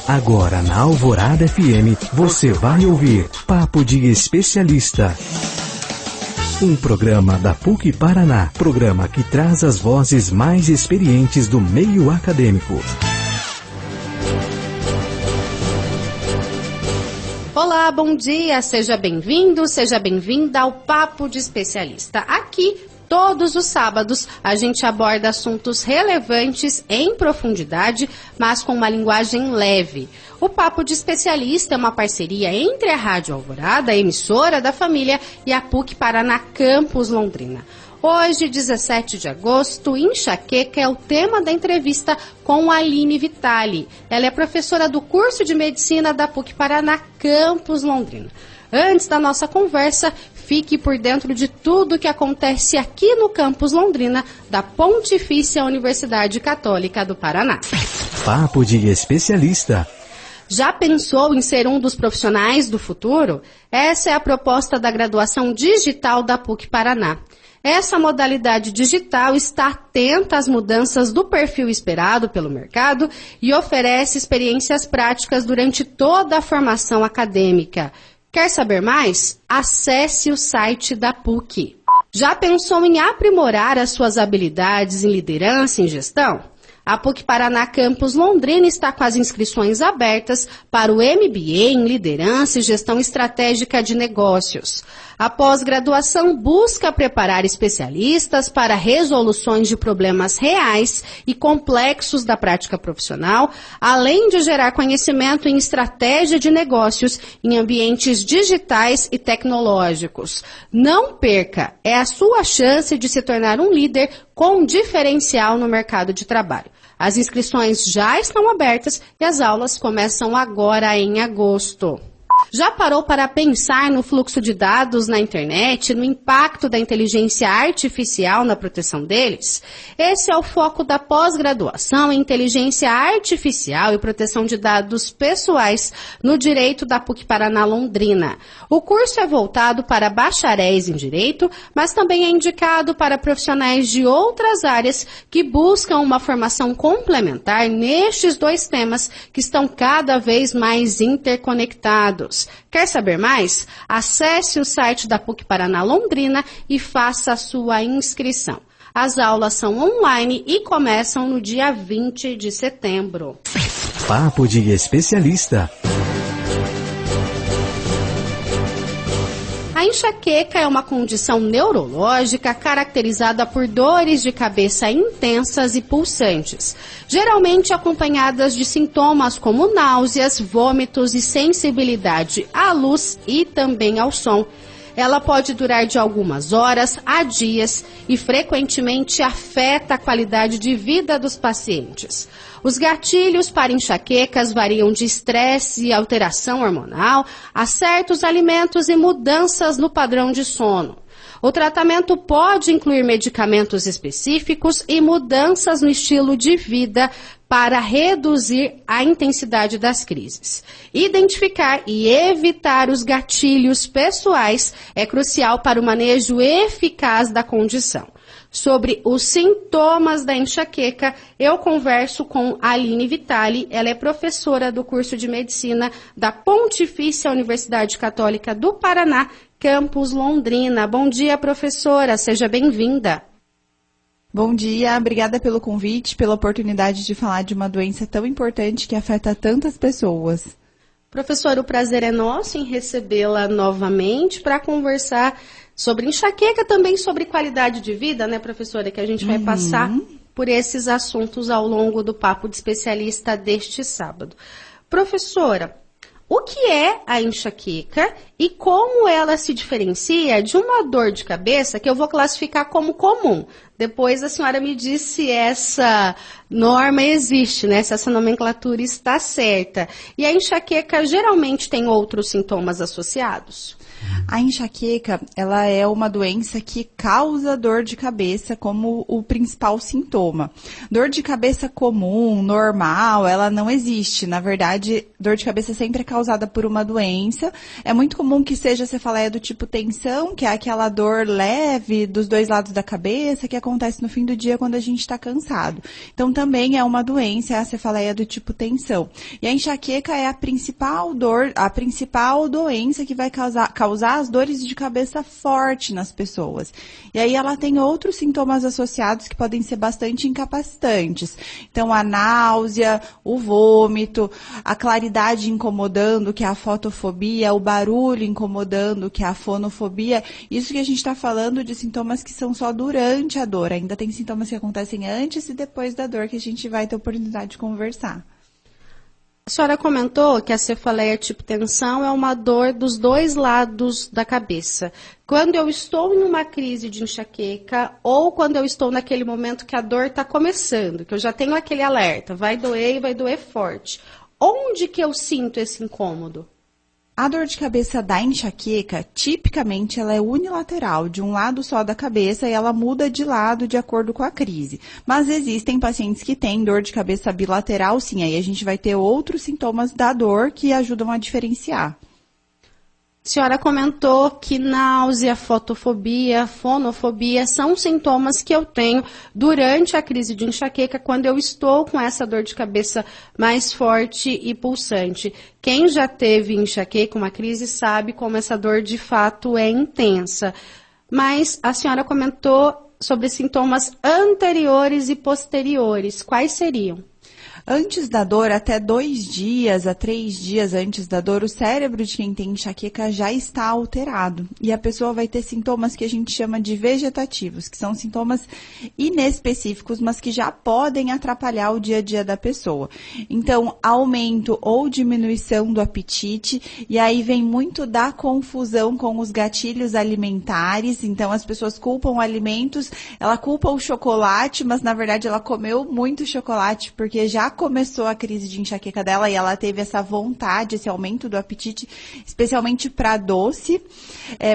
Agora na Alvorada FM, você vai ouvir Papo de Especialista. Um programa da PUC Paraná, programa que traz as vozes mais experientes do meio acadêmico. Olá, bom dia, seja bem-vindo, seja bem-vinda ao Papo de Especialista. Aqui, todos os sábados, a gente aborda assuntos relevantes em profundidade, mas com uma linguagem leve. O Papo de Especialista é uma parceria entre a Rádio Alvorada, a emissora da família, e a PUC Paraná Campus Londrina. Hoje, 17 de agosto, enxaqueca é o tema da entrevista com a Aline Vitali. Ela é professora do curso de Medicina da PUC Paraná Campus Londrina. Antes da nossa conversa, fique por dentro de tudo que acontece aqui no Campus Londrina da Pontifícia Universidade Católica do Paraná. Papo de Especialista. Já pensou em ser um dos profissionais do futuro? Essa é a proposta da graduação digital da PUC Paraná. Essa modalidade digital está atenta às mudanças do perfil esperado pelo mercado e oferece experiências práticas durante toda a formação acadêmica. Quer saber mais? Acesse o site da PUC. Já pensou em aprimorar as suas habilidades em liderança e gestão? A PUC Paraná Campus Londrina está com as inscrições abertas para o MBA em Liderança e Gestão Estratégica de Negócios. A pós-graduação busca preparar especialistas para resoluções de problemas reais e complexos da prática profissional, além de gerar conhecimento em estratégia de negócios em ambientes digitais e tecnológicos. Não perca, é a sua chance de se tornar um líder com diferencial no mercado de trabalho. As inscrições já estão abertas e as aulas começam agora em agosto. Já parou para pensar no fluxo de dados na internet, no impacto da inteligência artificial na proteção deles? Esse é o foco da pós-graduação em inteligência artificial e proteção de dados pessoais no Direito da PUC Paraná Londrina. O curso é voltado para bacharéis em Direito, mas também é indicado para profissionais de outras áreas que buscam uma formação complementar nestes dois temas que estão cada vez mais interconectados. Quer saber mais? Acesse o site da PUC Paraná Londrina e faça a sua inscrição. As aulas são online e começam no dia 20 de setembro. Papo de Especialista. A enxaqueca é uma condição neurológica caracterizada por dores de cabeça intensas e pulsantes, geralmente acompanhadas de sintomas como náuseas, vômitos e sensibilidade à luz e também ao som. Ela pode durar de algumas horas a dias e frequentemente afeta a qualidade de vida dos pacientes. Os gatilhos para enxaquecas variam de estresse e alteração hormonal a certos alimentos e mudanças no padrão de sono. O tratamento pode incluir medicamentos específicos e mudanças no estilo de vida para reduzir a intensidade das crises. Identificar e evitar os gatilhos pessoais é crucial para o manejo eficaz da condição. Sobre os sintomas da enxaqueca, eu converso com a Aline Vitali. Ela é professora do curso de Medicina da Pontifícia Universidade Católica do Paraná, Campus Londrina. Bom dia, professora. Seja bem-vinda. Bom dia, obrigada pelo convite, pela oportunidade de falar de uma doença tão importante que afeta tantas pessoas. Professora, o prazer é nosso em recebê-la novamente para conversar sobre enxaqueca, também sobre qualidade de vida, né, professora, que a gente vai passar por esses assuntos ao longo do Papo de Especialista deste sábado. Professora, o que é a enxaqueca e como ela se diferencia de uma dor de cabeça que eu vou classificar como comum? Depois a senhora me diz se essa norma existe, né? Se essa nomenclatura está certa. E a enxaqueca geralmente tem outros sintomas associados? A enxaqueca, ela é uma doença que causa dor de cabeça como o principal sintoma. Dor de cabeça comum, normal, ela não existe. Na verdade, dor de cabeça sempre é causada por uma doença. É muito comum que seja cefaleia do tipo tensão, que é aquela dor leve dos dois lados da cabeça, que acontece no fim do dia quando a gente está cansado. Então, também é uma doença, é a cefaleia do tipo tensão. E a enxaqueca é a principal doença que vai causar as dores de cabeça forte nas pessoas. E aí ela tem outros sintomas associados que podem ser bastante incapacitantes. Então, a náusea, o vômito, a claridade incomodando, que é a fotofobia, o barulho incomodando, que é a fonofobia. Isso que a gente está falando de sintomas que são só durante a dor. Ainda tem sintomas que acontecem antes e depois da dor que a gente vai ter oportunidade de conversar. A senhora comentou que a cefaleia tipo tensão é uma dor dos dois lados da cabeça. Quando eu estou em uma crise de enxaqueca ou quando eu estou naquele momento que a dor está começando, que eu já tenho aquele alerta, vai doer e vai doer forte. Onde que eu sinto esse incômodo? A dor de cabeça da enxaqueca, tipicamente, ela é unilateral, de um lado só da cabeça, e ela muda de lado de acordo com a crise. Mas existem pacientes que têm dor de cabeça bilateral, sim, aí a gente vai ter outros sintomas da dor que ajudam a diferenciar. A senhora comentou que náusea, fotofobia, fonofobia são sintomas que eu tenho durante a crise de enxaqueca, quando eu estou com essa dor de cabeça mais forte e pulsante. Quem já teve enxaqueca, uma crise, sabe como essa dor de fato é intensa. Mas a senhora comentou sobre sintomas anteriores e posteriores. Quais seriam? Antes da dor, até 2 dias a 3 dias antes da dor, o cérebro de quem tem enxaqueca já está alterado. E a pessoa vai ter sintomas que a gente chama de vegetativos, que são sintomas inespecíficos, mas que já podem atrapalhar o dia a dia da pessoa. Então, aumento ou diminuição do apetite, e aí vem muito da confusão com os gatilhos alimentares. Então, as pessoas culpam alimentos, ela culpa o chocolate, mas na verdade ela comeu muito chocolate, porque já começou a crise de enxaqueca dela e ela teve essa vontade, esse aumento do apetite, especialmente para doce.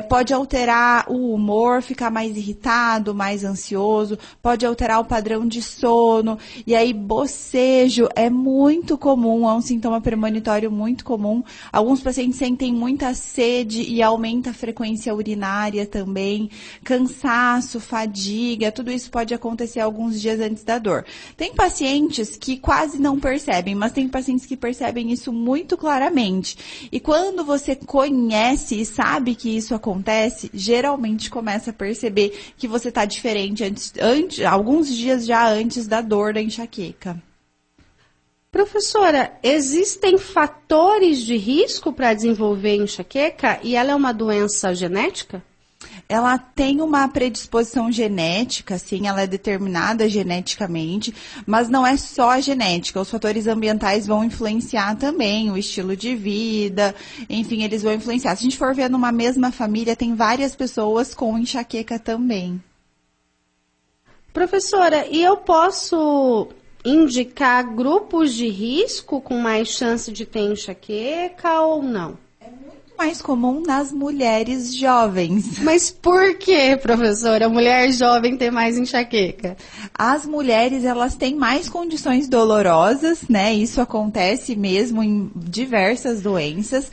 Pode alterar o humor, ficar mais irritado, mais ansioso, pode alterar o padrão de sono, e aí bocejo é muito comum, é um sintoma premonitório muito comum. Alguns pacientes sentem muita sede e aumenta a frequência urinária também, cansaço, fadiga, tudo isso pode acontecer alguns dias antes da dor. Tem pacientes que quase não percebem, mas tem pacientes que percebem isso muito claramente. E quando você conhece e sabe que isso acontece, geralmente começa a perceber que você está diferente alguns dias já antes da dor da enxaqueca. Professora, existem fatores de risco para desenvolver enxaqueca e ela é uma doença genética? Ela tem uma predisposição genética, sim, ela é determinada geneticamente, mas não é só a genética, os fatores ambientais vão influenciar também, o estilo de vida, enfim, eles vão influenciar. Se a gente for ver numa mesma família, tem várias pessoas com enxaqueca também. Professora, e eu posso indicar grupos de risco com mais chance de ter enxaqueca ou não? Mais comum nas mulheres jovens. Mas por que, professora, a mulher jovem tem mais enxaqueca? As mulheres, elas têm mais condições dolorosas, né? Isso acontece mesmo em diversas doenças.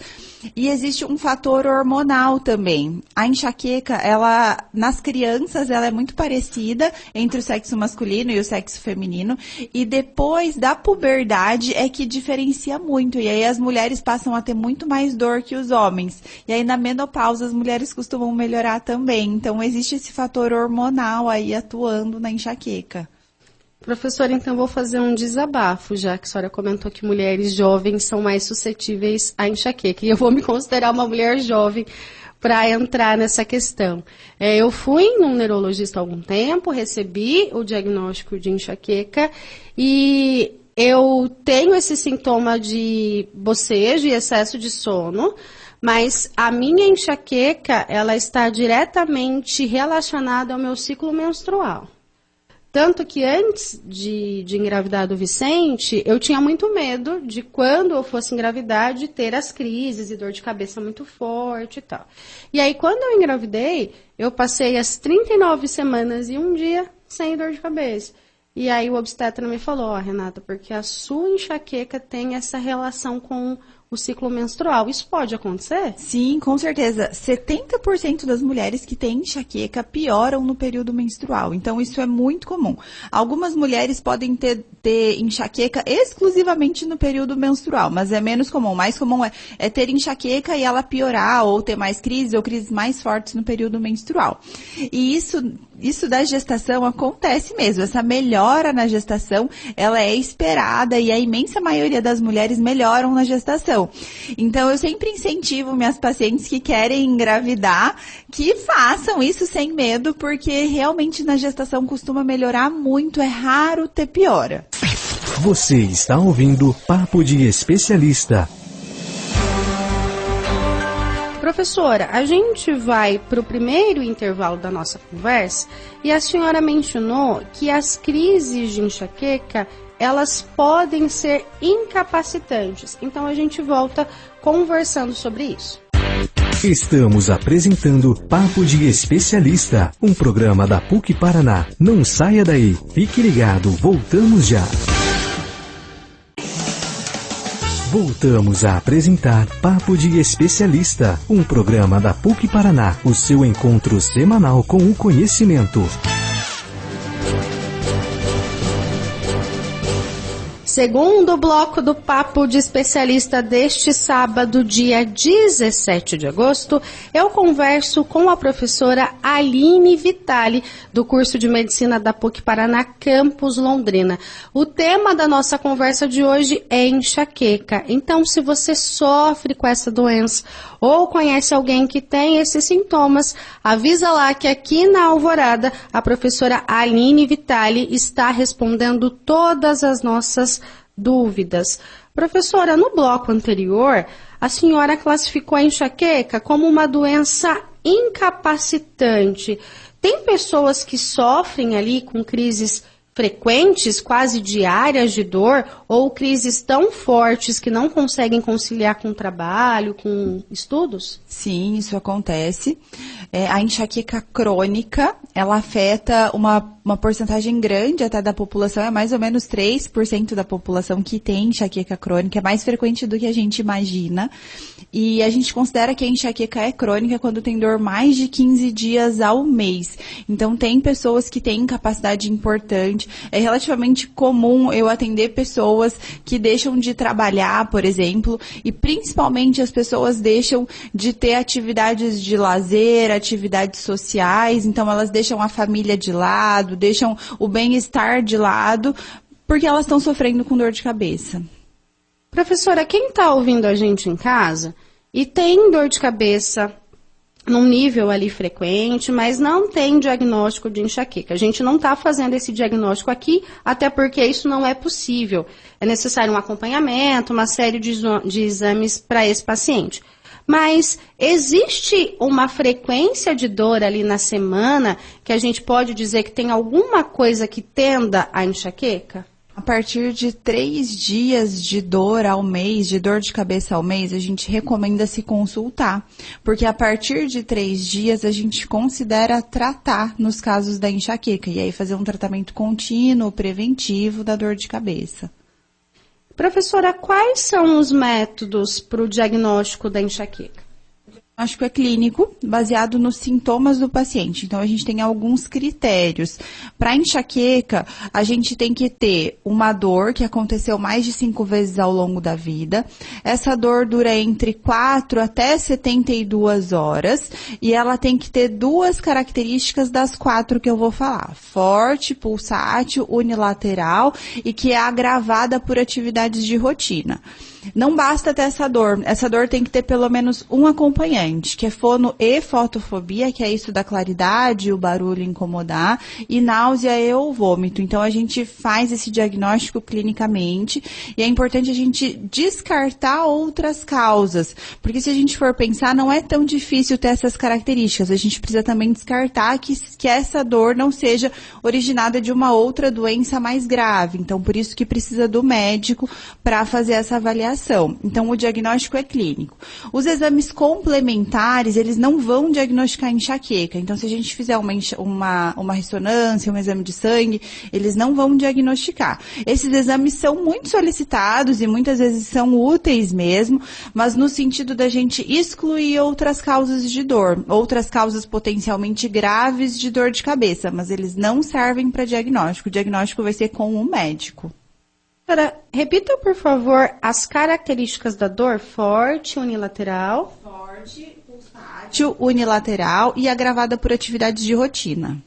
E existe um fator hormonal também. A enxaqueca, ela, nas crianças, ela é muito parecida entre o sexo masculino e o sexo feminino. E depois da puberdade é que diferencia muito. E aí as mulheres passam a ter muito mais dor que os homens. E aí na menopausa as mulheres costumam melhorar também. Então existe esse fator hormonal aí atuando na enxaqueca. Professora, então vou fazer um desabafo, já que a senhora comentou que mulheres jovens são mais suscetíveis à enxaqueca. E eu vou me considerar uma mulher jovem para entrar nessa questão. Eu fui num neurologista há algum tempo, recebi o diagnóstico de enxaqueca e eu tenho esse sintoma de bocejo e excesso de sono, mas a minha enxaqueca, ela está diretamente relacionada ao meu ciclo menstrual. Tanto que antes de engravidar do Vicente, eu tinha muito medo de quando eu fosse engravidar, de ter as crises e dor de cabeça muito forte e tal. E aí, quando eu engravidei, eu passei as 39 semanas e um dia sem dor de cabeça. E aí o obstetra me falou, Renata, porque a sua enxaqueca tem essa relação com o ciclo menstrual. Isso pode acontecer? Sim, com certeza. 70% das mulheres que têm enxaqueca pioram no período menstrual. Então, isso é muito comum. Algumas mulheres podem ter enxaqueca exclusivamente no período menstrual, mas é menos comum. O mais comum é ter enxaqueca e ela piorar ou ter mais crises ou crises mais fortes no período menstrual. E isso da gestação acontece mesmo. Essa melhora na gestação, ela é esperada e a imensa maioria das mulheres melhoram na gestação. Então, eu sempre incentivo minhas pacientes que querem engravidar que façam isso sem medo, porque realmente na gestação costuma melhorar muito, é raro ter piora. Você está ouvindo Papo de Especialista. Professora, a gente vai para o primeiro intervalo da nossa conversa e a senhora mencionou que as crises de enxaqueca, elas podem ser incapacitantes. Então a gente volta conversando sobre isso. Estamos apresentando Papo de Especialista, um programa da PUC Paraná. Não saia daí, fique ligado, voltamos já. Voltamos a apresentar Papo de Especialista, um programa da PUC Paraná, o seu encontro semanal com o conhecimento. Segundo bloco do Papo de Especialista deste sábado, dia 17 de agosto, eu converso com a professora Aline Vitali, do curso de Medicina da PUC Paraná, Campus Londrina. O tema da nossa conversa de hoje é enxaqueca. Então, se você sofre com essa doença ou conhece alguém que tem esses sintomas, avisa lá que aqui na Alvorada, a professora Aline Vitali está respondendo todas as nossas dúvidas. Professora, no bloco anterior, a senhora classificou a enxaqueca como uma doença incapacitante. Tem pessoas que sofrem ali com crises frequentes, quase diárias de dor, ou crises tão fortes que não conseguem conciliar com o trabalho, com estudos? Sim, isso acontece. A enxaqueca crônica, ela afeta uma porcentagem grande até da população, é mais ou menos 3% da população que tem enxaqueca crônica, é mais frequente do que a gente imagina. E a gente considera que a enxaqueca é crônica quando tem dor mais de 15 dias ao mês. Então, tem pessoas que têm incapacidade importante. É relativamente comum eu atender pessoas que deixam de trabalhar, por exemplo, e principalmente as pessoas deixam de ter atividades de lazer, atividades sociais, então elas deixam a família de lado, deixam o bem-estar de lado, porque elas estão sofrendo com dor de cabeça. Professora, quem está ouvindo a gente em casa e tem dor de cabeça num nível ali frequente, mas não tem diagnóstico de enxaqueca. A gente não está fazendo esse diagnóstico aqui, até porque isso não é possível. É necessário um acompanhamento, uma série de exames para esse paciente. Mas existe uma frequência de dor ali na semana que a gente pode dizer que tem alguma coisa que tenda à enxaqueca? A partir de 3 dias de dor ao mês, de dor de cabeça ao mês, a gente recomenda se consultar. Porque a partir de 3 dias a gente considera tratar nos casos da enxaqueca. E aí fazer um tratamento contínuo, preventivo da dor de cabeça. Professora, quais são os métodos para o diagnóstico da enxaqueca? O diagnóstico é clínico, baseado nos sintomas do paciente. Então, a gente tem alguns critérios. Para enxaqueca, a gente tem que ter uma dor que aconteceu mais de 5 vezes ao longo da vida. Essa dor dura entre 4 até 72 horas. E ela tem que ter 2 características das 4 que eu vou falar. Forte, pulsátil, unilateral e que é agravada por atividades de rotina. Não basta ter essa dor tem que ter pelo menos um acompanhante. predominante, que é fono e fotofobia, que é isso da claridade, o barulho incomodar, e náusea e ou vômito. Então, a gente faz esse diagnóstico clinicamente e é importante a gente descartar outras causas, porque se a gente for pensar, não é tão difícil ter essas características. A gente precisa também descartar que essa dor não seja originada de uma outra doença mais grave. Então, por isso que precisa do médico para fazer essa avaliação. Então, o diagnóstico é clínico. Os exames complementares, eles não vão diagnosticar enxaqueca. Então, se a gente fizer uma ressonância, um exame de sangue, eles não vão diagnosticar. Esses exames são muito solicitados e muitas vezes são úteis mesmo, mas no sentido da gente excluir outras causas de dor, outras causas potencialmente graves de dor de cabeça, mas eles não servem para diagnóstico. O diagnóstico vai ser com o médico. Repita, por favor, as características da dor: forte, unilateral. Forte, pulsátil, unilateral e agravada por atividades de rotina.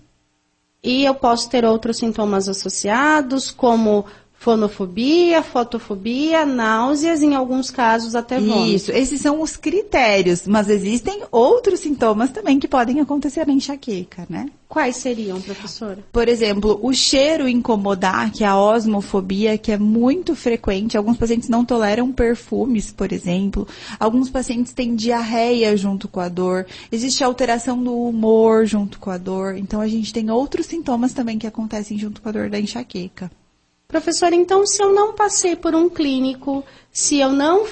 E eu posso ter outros sintomas associados, como fonofobia, fotofobia, náuseas, em alguns casos até vômito. Isso, esses são os critérios, mas existem outros sintomas também que podem acontecer na enxaqueca, né? Quais seriam, professora? Por exemplo, o cheiro incomodar, que é a osmofobia, que é muito frequente. Alguns pacientes não toleram perfumes, por exemplo. Alguns pacientes têm diarreia junto com a dor. Existe alteração do humor junto com a dor. Então, a gente tem outros sintomas também que acontecem junto com a dor da enxaqueca. Professora, então, se eu não passei por um clínico, se eu não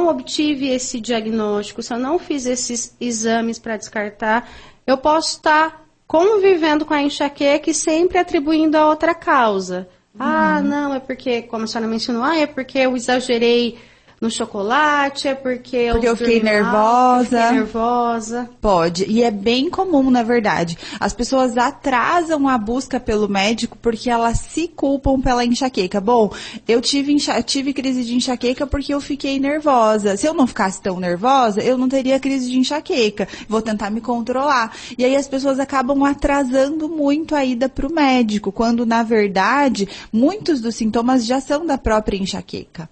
obtive esse diagnóstico, se eu não fiz esses exames para descartar, eu posso estar convivendo com a enxaqueca e sempre atribuindo a outra causa. Ah, não, é porque, como a senhora mencionou, é porque eu exagerei no chocolate, é porque eu fiquei nervosa. Pode, e é bem comum, na verdade. As pessoas atrasam a busca pelo médico porque elas se culpam pela enxaqueca. Bom, eu tive crise de enxaqueca porque eu fiquei nervosa. Se eu não ficasse tão nervosa, eu não teria crise de enxaqueca. Vou tentar me controlar. E aí as pessoas acabam atrasando muito a ida para o médico, quando, na verdade, muitos dos sintomas já são da própria enxaqueca.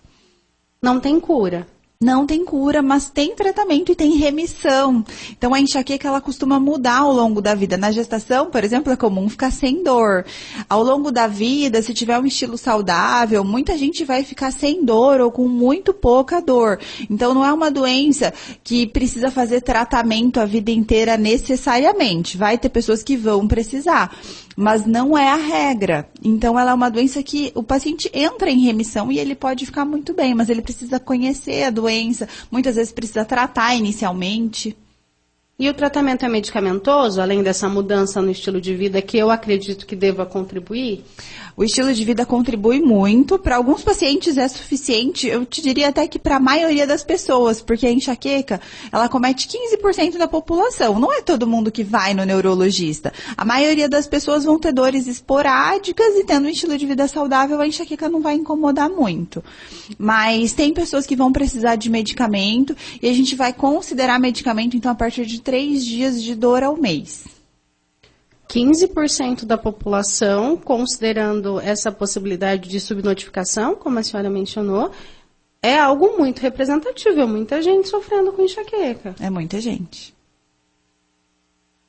Não tem cura. Não tem cura, mas tem tratamento e tem remissão. Então, a enxaqueca, ela costuma mudar ao longo da vida. Na gestação, por exemplo, é comum ficar sem dor. Ao longo da vida, se tiver um estilo saudável, muita gente vai ficar sem dor ou com muito pouca dor. Então, não é uma doença que precisa fazer tratamento a vida inteira necessariamente. Vai ter pessoas que vão precisar, mas não é a regra. Então, ela é uma doença que o paciente entra em remissão e ele pode ficar muito bem, mas ele precisa conhecer a doença, muitas vezes precisa tratar inicialmente. E o tratamento é medicamentoso, além dessa mudança no estilo de vida que eu acredito que deva contribuir? O estilo de vida contribui muito. Para alguns pacientes é suficiente, eu te diria até que para a maioria das pessoas, porque a enxaqueca, ela comete 15% da população. Não é todo mundo que vai no neurologista. A maioria das pessoas vão ter dores esporádicas e tendo um estilo de vida saudável, a enxaqueca não vai incomodar muito. Mas tem pessoas que vão precisar de medicamento e a gente vai considerar medicamento, então, a partir de 3 dias de dor ao mês. 15% da população, considerando essa possibilidade de subnotificação, como a senhora mencionou, é algo muito representativo. É muita gente sofrendo com enxaqueca. É muita gente.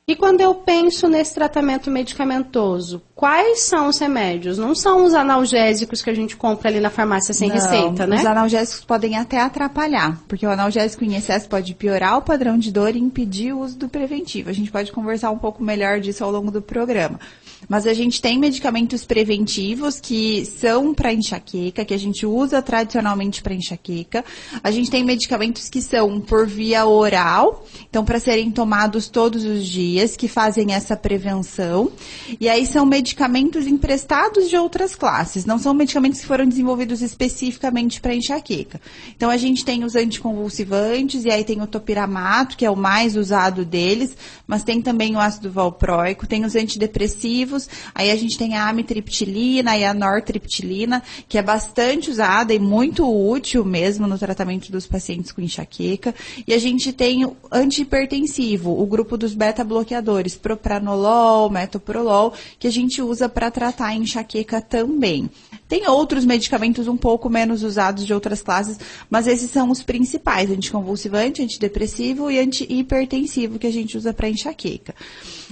E quando eu penso nesse tratamento medicamentoso, quais são os remédios? Não são os analgésicos que a gente compra ali na farmácia sem receita, né? Os analgésicos podem até atrapalhar, porque o analgésico em excesso pode piorar o padrão de dor e impedir o uso do preventivo. A gente pode conversar um pouco melhor disso ao longo do programa. Mas a gente tem medicamentos preventivos que são para enxaqueca, que a gente usa tradicionalmente para enxaqueca. A gente tem medicamentos que são por via oral, então para serem tomados todos os dias, que fazem essa prevenção. E aí são medicamentos emprestados de outras classes, não são medicamentos que foram desenvolvidos especificamente para enxaqueca. Então a gente tem os anticonvulsivantes, e aí tem o topiramato, que é o mais usado deles, mas tem também o ácido valproico, tem os antidepressivos, aí a gente tem a amitriptilina e a nortriptilina, que é bastante usada e muito útil mesmo no tratamento dos pacientes com enxaqueca. E a gente tem o antihipertensivo, o grupo dos beta-bloqueadores, propranolol, metoprolol, que a gente usa para tratar a enxaqueca também. Tem outros medicamentos um pouco menos usados de outras classes, mas esses são os principais: anticonvulsivante, antidepressivo e antihipertensivo que a gente usa para enxaqueca.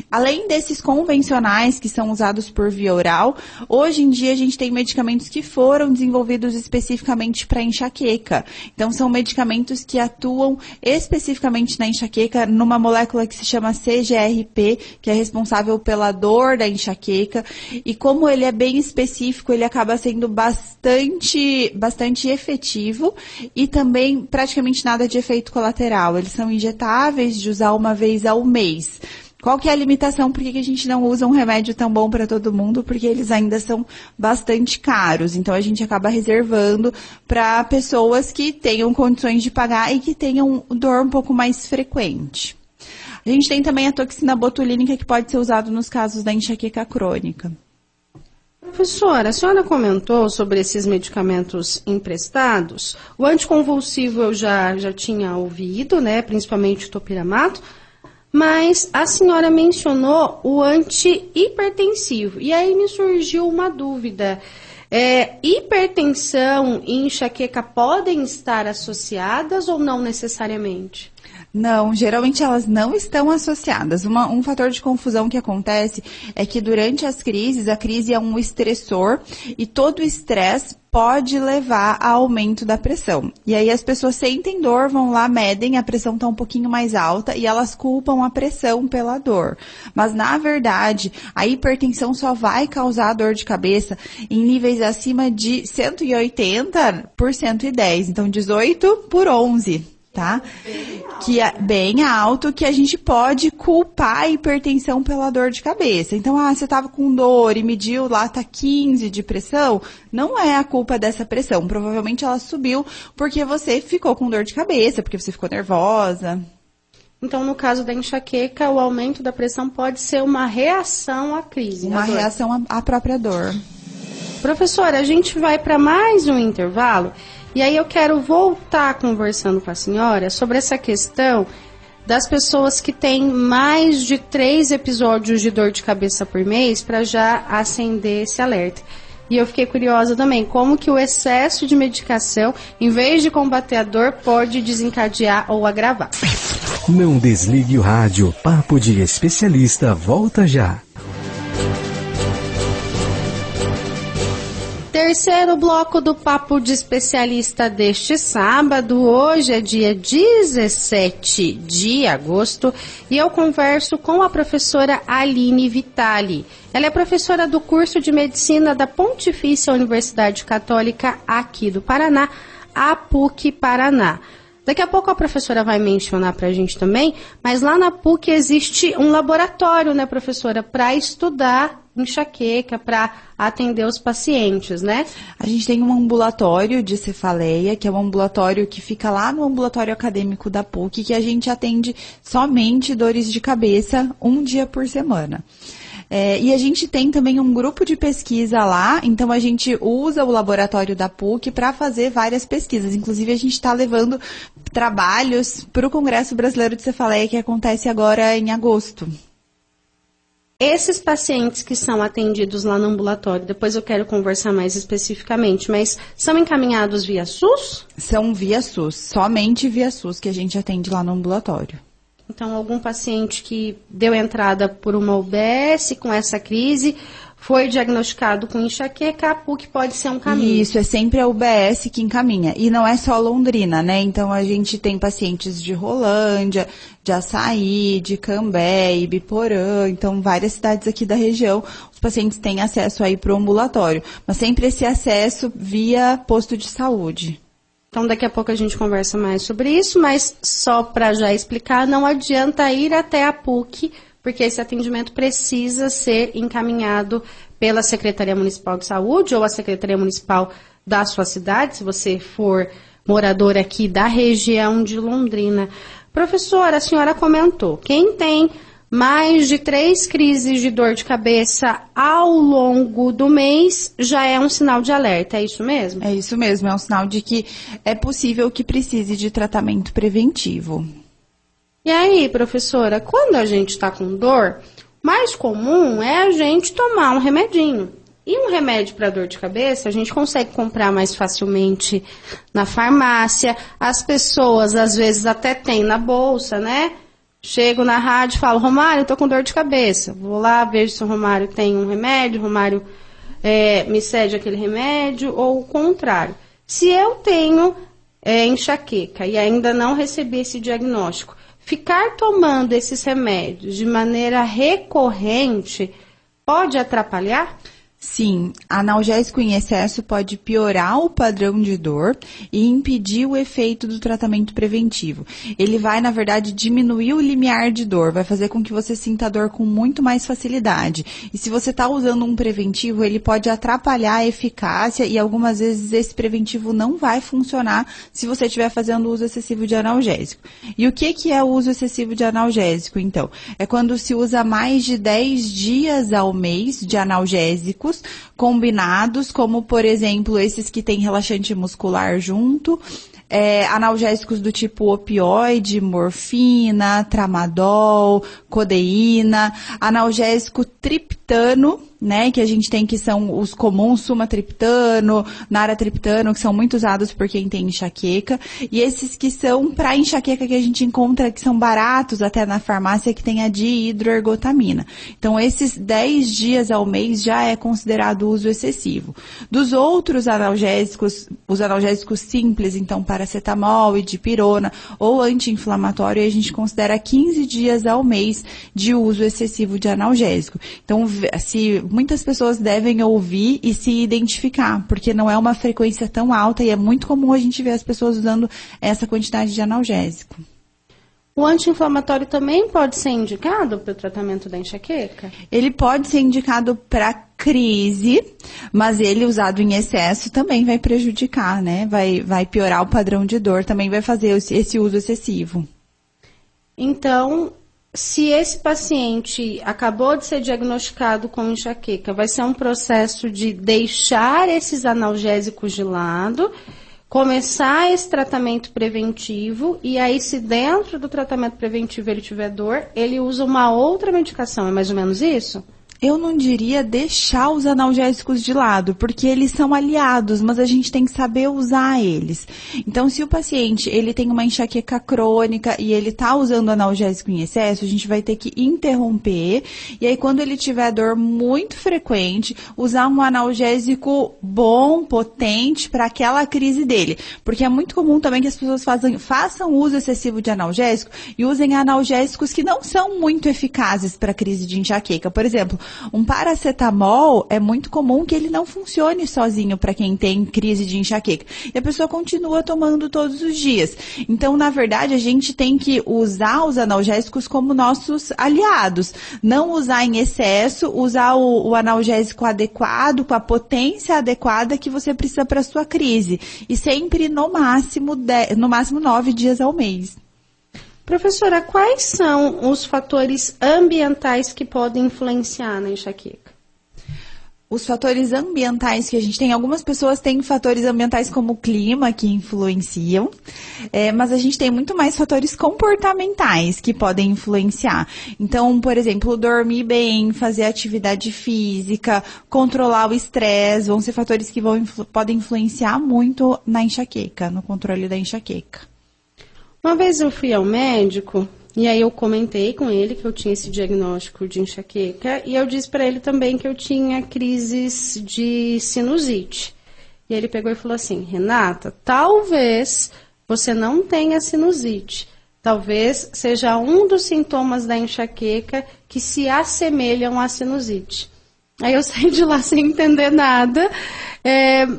Além desses convencionais que são usados por via oral, hoje em dia a gente tem medicamentos que foram desenvolvidos especificamente para enxaqueca. Então, são medicamentos que atuam especificamente na enxaqueca, numa molécula que se chama CGRP, que é responsável pela dor da enxaqueca. E como ele é bem específico, ele acaba sendo bastante efetivo e também praticamente nada de efeito colateral. Eles são injetáveis, de usar uma vez ao mês. Qual que é a limitação? Por que a gente não usa um remédio tão bom para todo mundo? Porque eles ainda são bastante caros. Então, a gente acaba reservando para pessoas que tenham condições de pagar e que tenham dor um pouco mais frequente. A gente tem também a toxina botulínica, que pode ser usado nos casos da enxaqueca crônica. Professora, a senhora comentou sobre esses medicamentos emprestados. O anticonvulsivo eu já tinha ouvido, né? Principalmente o topiramato. Mas a senhora mencionou o antihipertensivo. E aí me surgiu uma dúvida. Hipertensão e enxaqueca podem estar associadas ou não necessariamente? Não, geralmente elas não estão associadas. Um fator de confusão que acontece é que durante as crises, a crise é um estressor e todo estresse pode levar a aumento da pressão. E aí as pessoas sentem dor, vão lá, medem, a pressão está um pouquinho mais alta e elas culpam a pressão pela dor. Mas, na verdade, a hipertensão só vai causar dor de cabeça em níveis acima de 180 por 110, então 18 por 11. Tá? Que é bem alto, que a gente pode culpar a hipertensão pela dor de cabeça. Então, você estava com dor e mediu lá, tá 15 de pressão, não é a culpa dessa pressão. Provavelmente ela subiu porque você ficou com dor de cabeça, porque você ficou nervosa. Então, no caso da enxaqueca, o aumento da pressão pode ser uma reação à crise. Uma reação à própria dor. Professora, a gente vai para mais um intervalo. E aí eu quero voltar conversando com a senhora sobre essa questão das pessoas que têm mais de 3 episódios de dor de cabeça por mês, para já acender esse alerta. E eu fiquei curiosa também, como que o excesso de medicação, em vez de combater a dor, pode desencadear ou agravar. Não desligue o rádio. Papo de Especialista volta já. Terceiro bloco do Papo de Especialista deste sábado. Hoje é dia 17 de agosto e eu converso com a professora Aline Vitali. Ela é professora do curso de Medicina da Pontifícia Universidade Católica aqui do Paraná, a PUC Paraná. Daqui a pouco a professora vai mencionar para a gente também, mas lá na PUC existe um laboratório, né, professora, para estudar enxaqueca, para atender os pacientes, né? A gente tem um ambulatório de cefaleia, que é um ambulatório que fica lá no ambulatório acadêmico da PUC, que a gente atende somente dores de cabeça 1 dia por semana. E a gente tem também um grupo de pesquisa lá, então a gente usa o laboratório da PUC para fazer várias pesquisas. Inclusive, a gente está levando trabalhos para o Congresso Brasileiro de Cefaleia, que acontece agora em agosto. Esses pacientes que são atendidos lá no ambulatório, depois eu quero conversar mais especificamente, mas são encaminhados via SUS? São via SUS, somente via SUS que a gente atende lá no ambulatório. Então, algum paciente que deu entrada por uma UBS com essa crise, foi diagnosticado com enxaqueca, a PUC pode ser um caminho. Isso, é sempre a UBS que encaminha. E não é só Londrina, né? Então, a gente tem pacientes de Rolândia, de Açaí, de Cambé, Ibiporã, então várias cidades aqui da região, os pacientes têm acesso aí para o ambulatório. Mas sempre esse acesso via posto de saúde. Então, daqui a pouco a gente conversa mais sobre isso, mas só para já explicar, não adianta ir até a PUC, porque esse atendimento precisa ser encaminhado pela Secretaria Municipal de Saúde ou a Secretaria Municipal da sua cidade, se você for morador aqui da região de Londrina. Professora, a senhora comentou, quem tem mais de 3 crises de dor de cabeça ao longo do mês já é um sinal de alerta, é isso mesmo? É isso mesmo, é um sinal de que é possível que precise de tratamento preventivo. E aí, professora, quando a gente está com dor, mais comum é a gente tomar um remedinho. E um remédio para dor de cabeça, a gente consegue comprar mais facilmente na farmácia. As pessoas, às vezes, até têm na bolsa, né? Chego na rádio e falo, Romário, eu tô com dor de cabeça. Vou lá, vejo se o Romário tem um remédio, o Romário me cede aquele remédio, ou o contrário. Se eu tenho enxaqueca e ainda não recebi esse diagnóstico, ficar tomando esses remédios de maneira recorrente pode atrapalhar? Sim, analgésico em excesso pode piorar o padrão de dor e impedir o efeito do tratamento preventivo. Ele vai, na verdade, diminuir o limiar de dor, vai fazer com que você sinta a dor com muito mais facilidade. E se você está usando um preventivo, ele pode atrapalhar a eficácia e algumas vezes esse preventivo não vai funcionar se você estiver fazendo uso excessivo de analgésico. E o que é o uso excessivo de analgésico, então? É quando se usa mais de 10 dias ao mês de analgésicos combinados, como por exemplo esses que tem relaxante muscular junto, analgésicos do tipo opioide, morfina, tramadol, codeína, analgésico triptano, né, que a gente tem que são os comuns, sumatriptano, naratriptano, que são muito usados por quem tem enxaqueca, e esses que são para enxaqueca que a gente encontra, que são baratos até na farmácia, que tem a dihidroergotamina. Então, esses 10 dias ao mês já é considerado uso excessivo. Dos outros analgésicos, os analgésicos simples, então, paracetamol e dipirona, ou anti-inflamatório, a gente considera 15 dias ao mês de uso excessivo de analgésico. Então, muitas pessoas devem ouvir e se identificar, porque não é uma frequência tão alta e é muito comum a gente ver as pessoas usando essa quantidade de analgésico. O anti-inflamatório também pode ser indicado para o tratamento da enxaqueca? Ele pode ser indicado para crise, mas ele usado em excesso também vai prejudicar, né? Vai piorar o padrão de dor, também vai fazer esse uso excessivo. Então, se esse paciente acabou de ser diagnosticado com enxaqueca, vai ser um processo de deixar esses analgésicos de lado, começar esse tratamento preventivo e aí, se dentro do tratamento preventivo ele tiver dor, ele usa uma outra medicação, é mais ou menos isso? Eu não diria deixar os analgésicos de lado, porque eles são aliados, mas a gente tem que saber usar eles. Então, se o paciente ele tem uma enxaqueca crônica e ele está usando analgésico em excesso, a gente vai ter que interromper. E aí, quando ele tiver dor muito frequente, usar um analgésico bom, potente, para aquela crise dele. Porque é muito comum também que as pessoas façam uso excessivo de analgésico e usem analgésicos que não são muito eficazes para a crise de enxaqueca. Por exemplo, um paracetamol é muito comum que ele não funcione sozinho para quem tem crise de enxaqueca. E a pessoa continua tomando todos os dias. Então, na verdade, a gente tem que usar os analgésicos como nossos aliados. Não usar em excesso, usar o analgésico adequado, com a potência adequada que você precisa para a sua crise. E sempre no máximo 9 dias ao mês. Professora, quais são os fatores ambientais que podem influenciar na enxaqueca? Os fatores ambientais que a gente tem, algumas pessoas têm fatores ambientais como o clima que influenciam, mas a gente tem muito mais fatores comportamentais que podem influenciar. Então, por exemplo, dormir bem, fazer atividade física, controlar o estresse, vão ser fatores que podem influenciar muito na enxaqueca, no controle da enxaqueca. Uma vez eu fui ao médico e aí eu comentei com ele que eu tinha esse diagnóstico de enxaqueca e eu disse para ele também que eu tinha crises de sinusite. E ele pegou e falou assim, Renata, talvez você não tenha sinusite, talvez seja um dos sintomas da enxaqueca que se assemelham à sinusite. Aí eu saí de lá sem entender nada,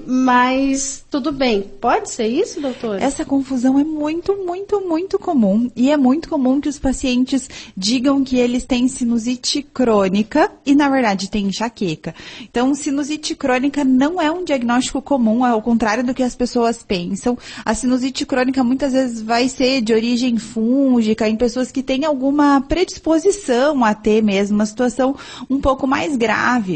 mas tudo bem. Pode ser isso, doutora? Essa confusão é muito, muito, muito comum. E é muito comum que os pacientes digam que eles têm sinusite crônica e, na verdade, têm enxaqueca. Então, sinusite crônica não é um diagnóstico comum, ao contrário do que as pessoas pensam. A sinusite crônica muitas vezes vai ser de origem fúngica em pessoas que têm alguma predisposição a ter mesmo uma situação um pouco mais grave.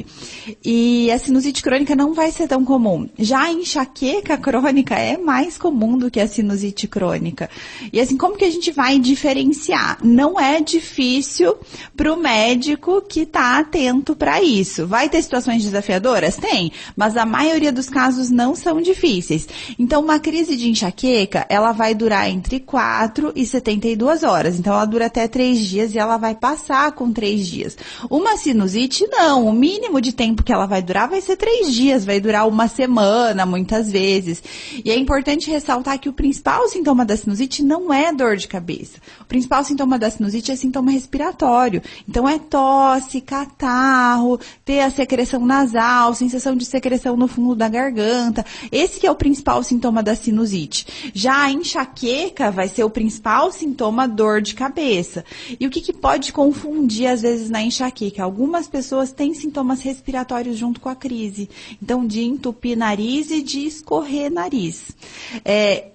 E a sinusite crônica não vai ser tão tão comum. Já a enxaqueca crônica é mais comum do que a sinusite crônica. E assim, como que a gente vai diferenciar? Não é difícil para o médico que está atento para isso. Vai ter situações desafiadoras? Tem, mas a maioria dos casos não são difíceis. Então, uma crise de enxaqueca, ela vai durar entre 4 e 72 horas. Então, ela dura até 3 dias e ela vai passar com 3 dias. Uma sinusite, não. O mínimo de tempo que ela vai durar vai ser 3 dias, vai durar uma semana, muitas vezes. E é importante ressaltar que o principal sintoma da sinusite não é dor de cabeça. O principal sintoma da sinusite é sintoma respiratório. Então, é tosse, catarro, ter a secreção nasal, sensação de secreção no fundo da garganta. Esse que é o principal sintoma da sinusite. Já a enxaqueca vai ser o principal sintoma, dor de cabeça. E o que pode confundir, às vezes, na enxaqueca? Algumas pessoas têm sintomas respiratórios junto com a crise. Então, de entupir nariz e de escorrer nariz.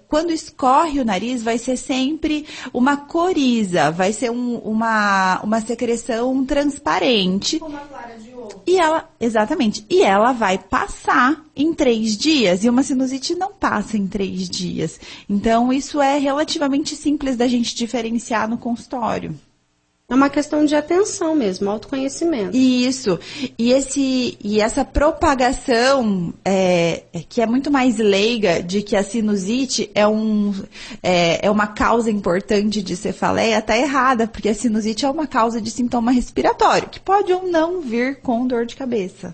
Quando escorre o nariz, vai ser sempre uma coriza, vai ser uma secreção transparente. Como a clara de ovo. Exatamente. E ela vai passar em 3 dias. E uma sinusite não passa em 3 dias. Então, isso é relativamente simples da gente diferenciar no consultório. É uma questão de atenção mesmo, autoconhecimento. Isso. E essa propagação, que é muito mais leiga, de que a sinusite é uma causa importante de cefaleia, está errada, porque a sinusite é uma causa de sintoma respiratório, que pode ou não vir com dor de cabeça.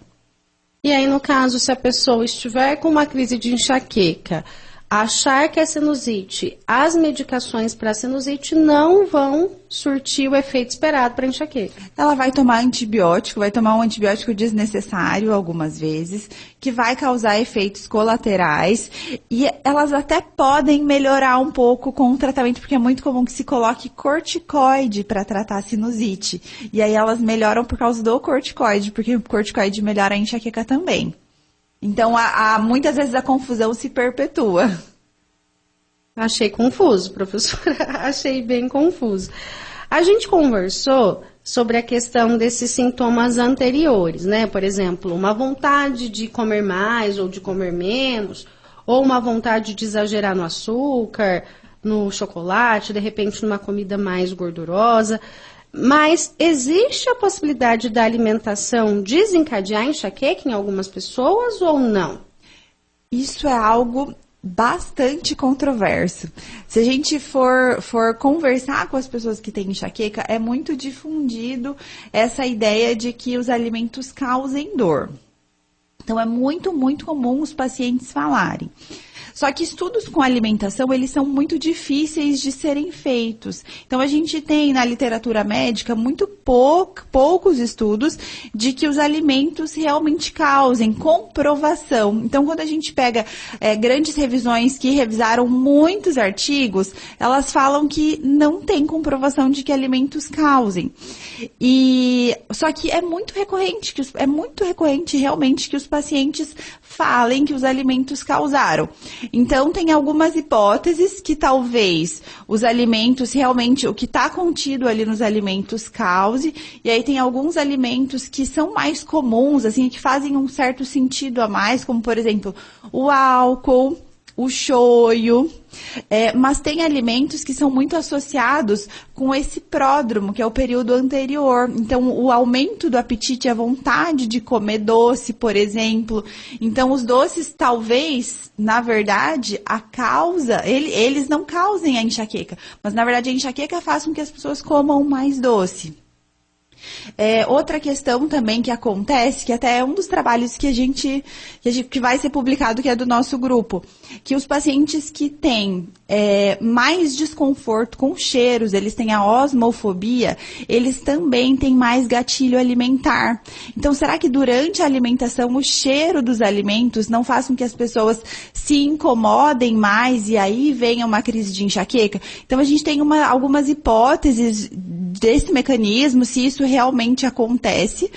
E aí, no caso, se a pessoa estiver com uma crise de enxaqueca, achar que é sinusite, as medicações para sinusite não vão surtir o efeito esperado para enxaqueca. Ela vai tomar um antibiótico desnecessário algumas vezes, que vai causar efeitos colaterais, e elas até podem melhorar um pouco com o tratamento, porque é muito comum que se coloque corticoide para tratar a sinusite. E aí elas melhoram por causa do corticoide, porque o corticoide melhora a enxaqueca também. Então, muitas vezes a confusão se perpetua. Achei confuso, professora. Achei bem confuso. A gente conversou sobre a questão desses sintomas anteriores, né? Por exemplo, uma vontade de comer mais ou de comer menos, ou uma vontade de exagerar no açúcar, no chocolate, de repente numa comida mais gordurosa. Mas existe a possibilidade da alimentação desencadear enxaqueca em algumas pessoas ou não? Isso é algo bastante controverso. Se a gente for conversar com as pessoas que têm enxaqueca, é muito difundido essa ideia de que os alimentos causem dor. Então, é muito, muito comum os pacientes falarem. Só que estudos com alimentação, eles são muito difíceis de serem feitos. Então, a gente tem na literatura médica muito poucos estudos de que os alimentos realmente causem comprovação. Então, quando a gente pega grandes revisões que revisaram muitos artigos, elas falam que não tem comprovação de que alimentos causem. Só que é muito recorrente realmente que os pacientes falem que os alimentos causaram. Então, tem algumas hipóteses que talvez os alimentos realmente, o que está contido ali nos alimentos cause, e aí tem alguns alimentos que são mais comuns, assim, que fazem um certo sentido a mais, como, por exemplo, o álcool, o shoyu, mas tem alimentos que são muito associados com esse pródromo, que é o período anterior. Então, o aumento do apetite, a vontade de comer doce, por exemplo. Então, os doces, talvez, na verdade, eles não causem a enxaqueca, mas, na verdade, a enxaqueca faz com que as pessoas comam mais doce. Outra questão também que acontece, que até é um dos trabalhos que vai ser publicado, que é do nosso grupo, que os pacientes que têm mais desconforto com cheiros, eles têm a osmofobia, eles também têm mais gatilho alimentar. Então, será que durante a alimentação o cheiro dos alimentos não faz com que as pessoas se incomodem mais e aí venha uma crise de enxaqueca? Então, a gente tem algumas hipóteses desse mecanismo, se isso realmente acontece.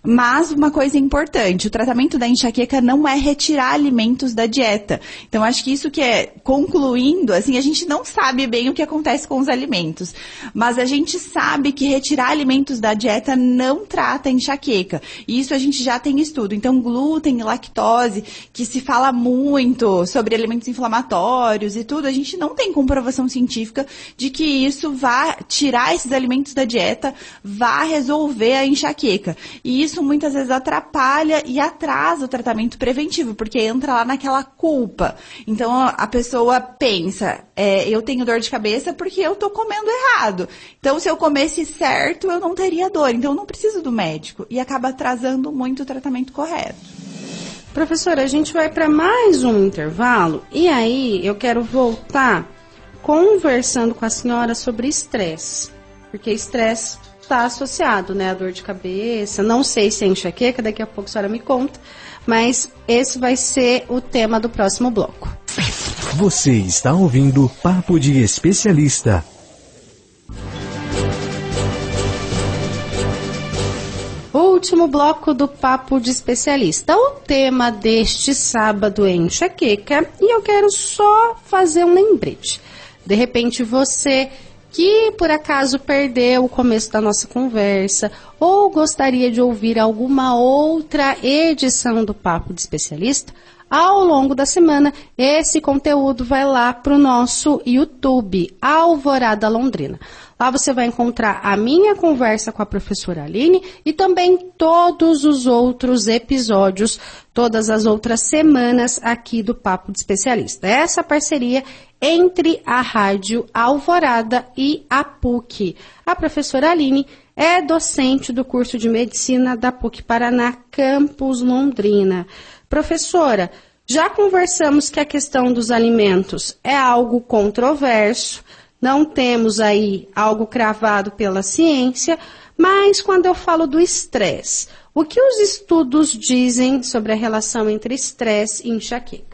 Mas uma coisa importante, o tratamento da enxaqueca não é retirar alimentos da dieta. Então, acho que isso que concluindo, assim, a gente não sabe bem o que acontece com os alimentos. Mas a gente sabe que retirar alimentos da dieta não trata a enxaqueca. E isso a gente já tem estudo. Então, glúten e lactose, que se fala muito sobre alimentos inflamatórios e tudo, a gente não tem comprovação científica de que isso vá tirar esses alimentos da dieta, vá resolver a enxaqueca. E isso muitas vezes atrapalha e atrasa o tratamento preventivo, porque entra lá naquela culpa. Então, a pessoa pensa, eu tenho dor de cabeça porque eu tô comendo errado. Então, se eu comesse certo, eu não teria dor. Então, eu não preciso do médico. E acaba atrasando muito o tratamento correto. Professora, a gente vai para mais um intervalo e aí eu quero voltar conversando com a senhora sobre estresse. Porque estresse está associado, né, à dor de cabeça, não sei se é enxaqueca, daqui a pouco a senhora me conta, mas esse vai ser o tema do próximo bloco. Você está ouvindo Papo de Especialista. Último bloco do Papo de Especialista. O tema deste sábado é enxaqueca e eu quero só fazer um lembrete. De repente você que por acaso perdeu o começo da nossa conversa ou gostaria de ouvir alguma outra edição do Papo de Especialista, ao longo da semana esse conteúdo vai lá para o nosso YouTube, Alvorada Londrina. Lá você vai encontrar a minha conversa com a professora Aline e também todos os outros episódios, todas as outras semanas aqui do Papo de Especialista. Essa parceria entre a Rádio Alvorada e a PUC. A professora Aline é docente do curso de Medicina da PUC Paraná, Campus Londrina. Professora, já conversamos que a questão dos alimentos é algo controverso, não temos aí algo cravado pela ciência, mas quando eu falo do estresse, o que os estudos dizem sobre a relação entre estresse e enxaqueca?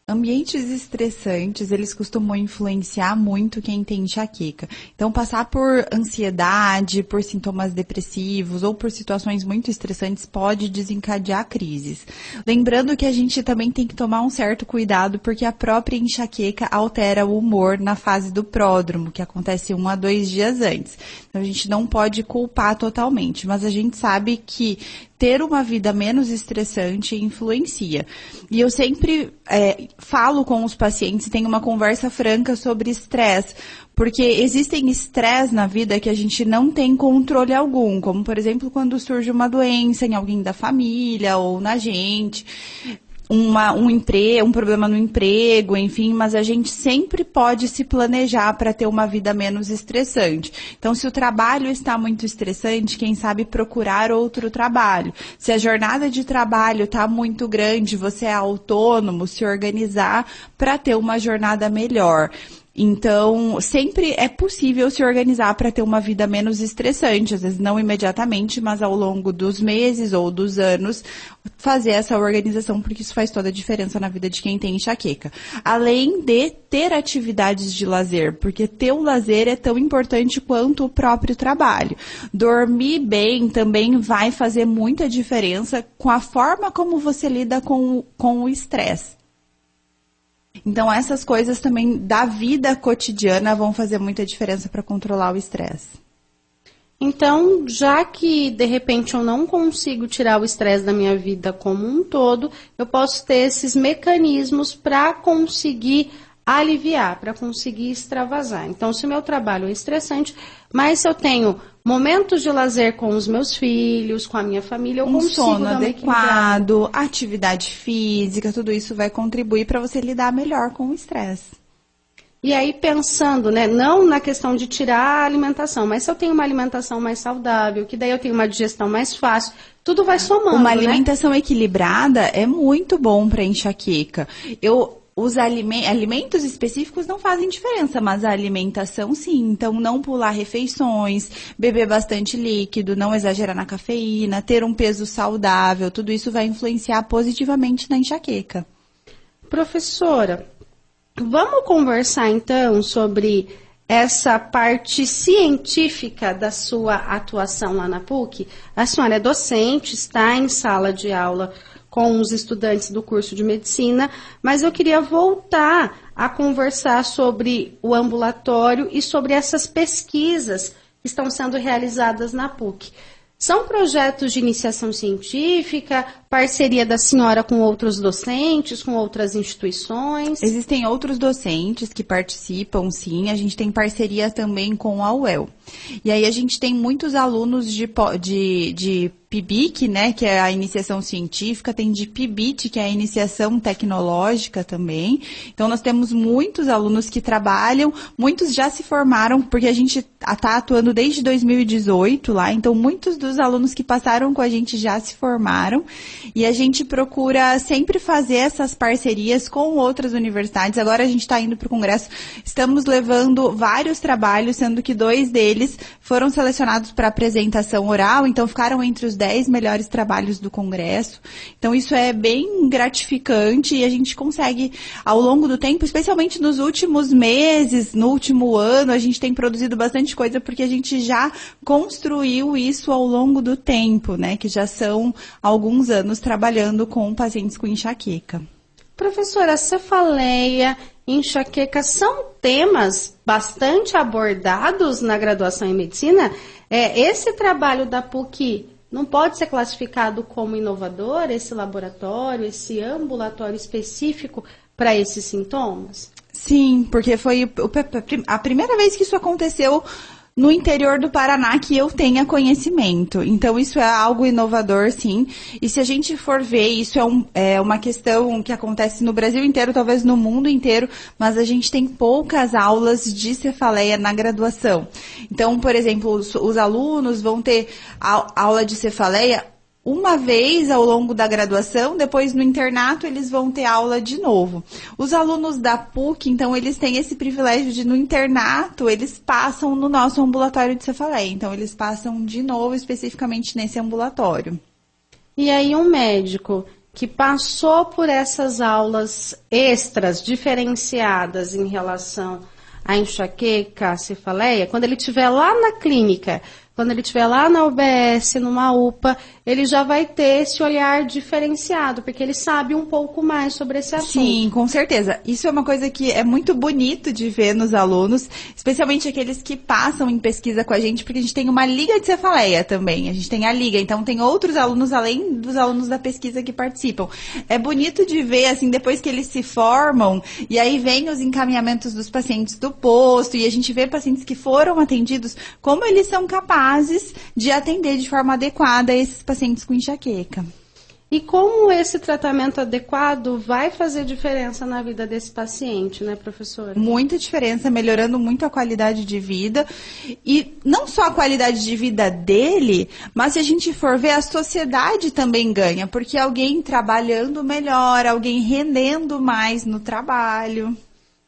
Ambientes estressantes, eles costumam influenciar muito quem tem enxaqueca. Então, passar por ansiedade, por sintomas depressivos ou por situações muito estressantes pode desencadear crises. Lembrando que a gente também tem que tomar um certo cuidado, porque a própria enxaqueca altera o humor na fase do pródromo, que acontece 1 a 2 dias antes. Então, a gente não pode culpar totalmente, mas a gente sabe que ter uma vida menos estressante influencia. E eu sempre falo com os pacientes, tenho uma conversa franca sobre estresse, porque existem estresse na vida que a gente não tem controle algum, como, por exemplo, quando surge uma doença em alguém da família ou na gente, um problema no emprego, enfim, mas a gente sempre pode se planejar para ter uma vida menos estressante. Então, se o trabalho está muito estressante, quem sabe procurar outro trabalho. Se a jornada de trabalho está muito grande, você é autônomo, se organizar para ter uma jornada melhor. Então, sempre é possível se organizar para ter uma vida menos estressante, às vezes não imediatamente, mas ao longo dos meses ou dos anos, fazer essa organização, porque isso faz toda a diferença na vida de quem tem enxaqueca. Além de ter atividades de lazer, porque ter o lazer é tão importante quanto o próprio trabalho. Dormir bem também vai fazer muita diferença com a forma como você lida com o estresse. Então, essas coisas também da vida cotidiana vão fazer muita diferença para controlar o estresse. Então, já que de repente eu não consigo tirar o estresse da minha vida como um todo, eu posso ter esses mecanismos para conseguir aliviar, para conseguir extravasar. Então, se o meu trabalho é estressante, mas se eu tenho momentos de lazer com os meus filhos, com a minha família, eu consigo sono adequado, atividade física, tudo isso vai contribuir para você lidar melhor com o estresse. E aí pensando, né, não na questão de tirar a alimentação, mas se eu tenho uma alimentação mais saudável, que daí eu tenho uma digestão mais fácil, tudo vai somando, uma alimentação equilibrada é muito bom para enxaqueca. Os alimentos específicos não fazem diferença, mas a alimentação sim. Então, não pular refeições, beber bastante líquido, não exagerar na cafeína, ter um peso saudável, tudo isso vai influenciar positivamente na enxaqueca. Professora, vamos conversar então sobre essa parte científica da sua atuação lá na PUC? A senhora é docente, está em sala de aula com os estudantes do curso de medicina, mas eu queria voltar a conversar sobre o ambulatório e sobre essas pesquisas que estão sendo realizadas na PUC. São projetos de iniciação científica, parceria da senhora com outros docentes, com outras instituições? Existem outros docentes que participam, sim. A gente tem parceria também com a UEL. E aí a gente tem muitos alunos de PIBIC, né, que é a iniciação científica, tem de PIBIT, que é a iniciação tecnológica também. Então, nós temos muitos alunos que trabalham, muitos já se formaram, porque a gente está atuando desde 2018 lá, então muitos dos alunos que passaram com a gente já se formaram, e a gente procura sempre fazer essas parcerias com outras universidades. Agora a gente está indo para o congresso, estamos levando vários trabalhos, sendo que 2 deles foram selecionados para apresentação oral, então ficaram entre os 10 melhores trabalhos do congresso. Então isso é bem gratificante e a gente consegue, ao longo do tempo, especialmente nos últimos meses, no último ano, a gente tem produzido bastante coisa porque a gente já construiu isso ao longo do tempo, né? Que já são alguns anos trabalhando com pacientes com enxaqueca. Professora, cefaleia, enxaqueca são temas bastante abordados na graduação em medicina? Esse trabalho da PUC não pode ser classificado como inovador, esse laboratório, esse ambulatório específico para esses sintomas? Sim, porque foi a primeira vez que isso aconteceu no interior do Paraná que eu tenha conhecimento. Então, isso é algo inovador, sim. E se a gente for ver, isso é uma questão que acontece no Brasil inteiro, talvez no mundo inteiro, mas a gente tem poucas aulas de cefaleia na graduação. Então, por exemplo, os alunos vão ter aula de cefaleia uma vez ao longo da graduação, depois no internato eles vão ter aula de novo. Os alunos da PUC, então, eles têm esse privilégio de no internato, eles passam no nosso ambulatório de cefaleia. Então, eles passam de novo especificamente nesse ambulatório. E aí um médico que passou por essas aulas extras, diferenciadas em relação à enxaqueca, à cefaleia, quando ele estiver lá na clínica, quando ele estiver lá na UBS, numa UPA, ele já vai ter esse olhar diferenciado, porque ele sabe um pouco mais sobre esse assunto. Sim, com certeza. Isso é uma coisa que é muito bonito de ver nos alunos, especialmente aqueles que passam em pesquisa com a gente, porque a gente tem uma liga de cefaleia também. A gente tem a liga, então tem outros alunos além dos alunos da pesquisa que participam. É bonito de ver, assim, depois que eles se formam, e aí vem os encaminhamentos dos pacientes do posto, e a gente vê pacientes que foram atendidos, como eles são capazes de atender de forma adequada esses pacientes com enxaqueca. E como esse tratamento adequado vai fazer diferença na vida desse paciente, né, professora? Muita diferença, melhorando muito a qualidade de vida. E não só a qualidade de vida dele, mas se a gente for ver, a sociedade também ganha, porque alguém trabalhando melhor, alguém rendendo mais no trabalho.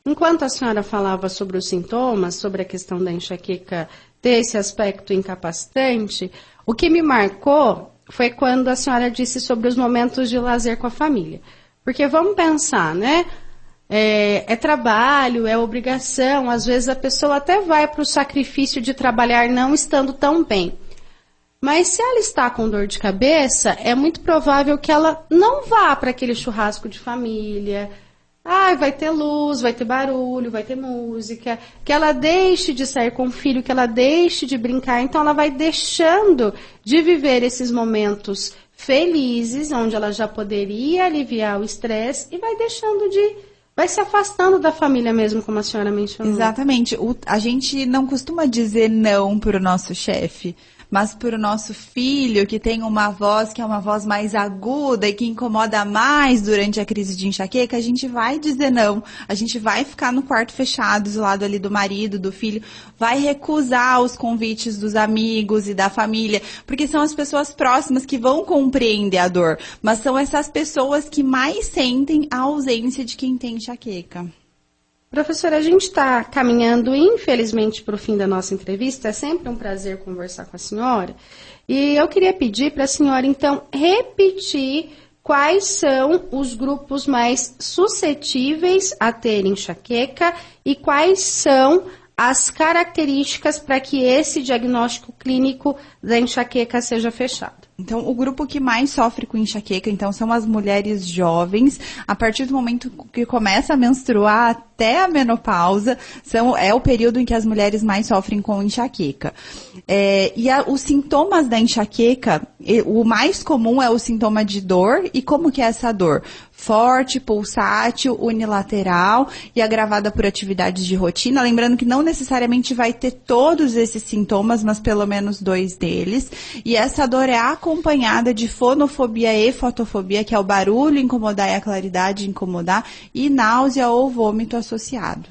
Enquanto a senhora falava sobre os sintomas, sobre a questão da enxaqueca ter esse aspecto incapacitante, o que me marcou foi quando a senhora disse sobre os momentos de lazer com a família. Porque vamos pensar, né? É trabalho, é obrigação, às vezes a pessoa até vai para o sacrifício de trabalhar não estando tão bem. Mas se ela está com dor de cabeça, é muito provável que ela não vá para aquele churrasco de família. Vai ter luz, vai ter barulho, vai ter música, que ela deixe de sair com o filho, que ela deixe de brincar. Então, ela vai deixando de viver esses momentos felizes, onde ela já poderia aliviar o estresse, e vai se afastando da família mesmo, como a senhora mencionou. Exatamente. A gente não costuma dizer não para o nosso chefe, mas para o nosso filho, que tem uma voz que é uma voz mais aguda e que incomoda mais durante a crise de enxaqueca, a gente vai dizer não, a gente vai ficar no quarto fechado, do lado ali do marido, do filho, vai recusar os convites dos amigos e da família, porque são as pessoas próximas que vão compreender a dor, mas são essas pessoas que mais sentem a ausência de quem tem enxaqueca. Professora, a gente está caminhando, infelizmente, para o fim da nossa entrevista. É sempre um prazer conversar com a senhora. E eu queria pedir para a senhora, então, repetir quais são os grupos mais suscetíveis a ter enxaqueca e quais são as características para que esse diagnóstico clínico da enxaqueca seja fechado. Então, o grupo que mais sofre com enxaqueca, então, são as mulheres jovens. A partir do momento que começa a menstruar até a menopausa, é o período em que as mulheres mais sofrem com enxaqueca. Os sintomas da enxaqueca, o mais comum é o sintoma de dor. E como que é essa dor? Forte, pulsátil, unilateral e agravada por atividades de rotina. Lembrando que não necessariamente vai ter todos esses sintomas, mas pelo menos 2 deles. E essa dor é acompanhada de fonofobia e fotofobia, que é o barulho incomodar e a claridade incomodar, e náusea ou vômito associado.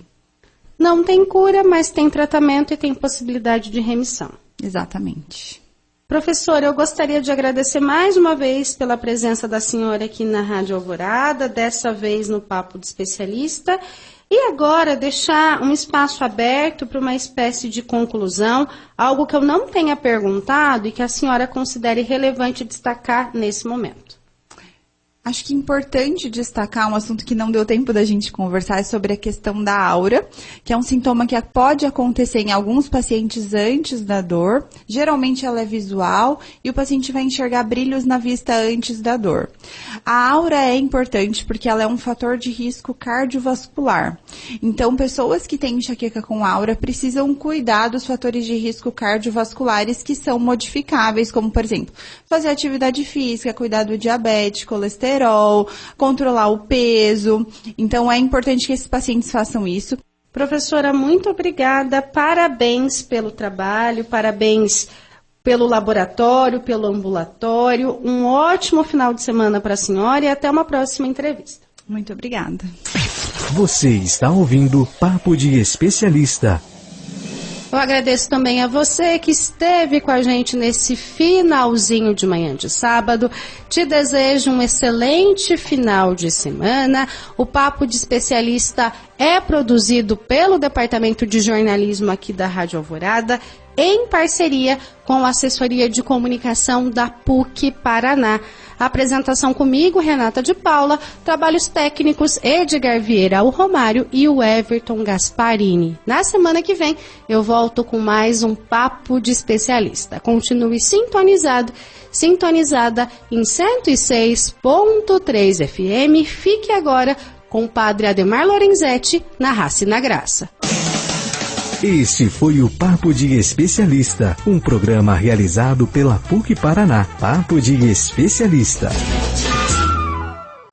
Não tem cura, mas tem tratamento e tem possibilidade de remissão. Exatamente. Professora, eu gostaria de agradecer mais uma vez pela presença da senhora aqui na Rádio Alvorada, dessa vez no Papo de Especialista, e agora deixar um espaço aberto para uma espécie de conclusão, algo que eu não tenha perguntado e que a senhora considere relevante destacar nesse momento. Acho que é importante destacar um assunto que não deu tempo da gente conversar, é sobre a questão da aura, que é um sintoma que pode acontecer em alguns pacientes antes da dor. Geralmente ela é visual e o paciente vai enxergar brilhos na vista antes da dor. A aura é importante porque ela é um fator de risco cardiovascular. Então, pessoas que têm enxaqueca com aura precisam cuidar dos fatores de risco cardiovasculares que são modificáveis, como, por exemplo, fazer atividade física, cuidar do diabetes, colesterol, controlar o peso. Então, é importante que esses pacientes façam isso. Professora, muito obrigada. Parabéns pelo trabalho, parabéns pelo laboratório, pelo ambulatório. Um ótimo final de semana para a senhora e até uma próxima entrevista. Muito obrigada. Você está ouvindo Papo de Especialista. Eu agradeço também a você que esteve com a gente nesse finalzinho de manhã de sábado. Te desejo um excelente final de semana. O Papo de Especialista é produzido pelo Departamento de Jornalismo aqui da Rádio Alvorada, em parceria com a Assessoria de Comunicação da PUC Paraná. A apresentação comigo, Renata de Paula, trabalhos técnicos, Edgar Vieira, o Romário e o Everton Gasparini. Na semana que vem, eu volto com mais um Papo de Especialista. Continue sintonizada em 106.3 FM. Fique agora com o Padre Ademar Lorenzetti, na Raça e na Graça. Este foi o Papo de Especialista, um programa realizado pela PUC Paraná. Papo de Especialista.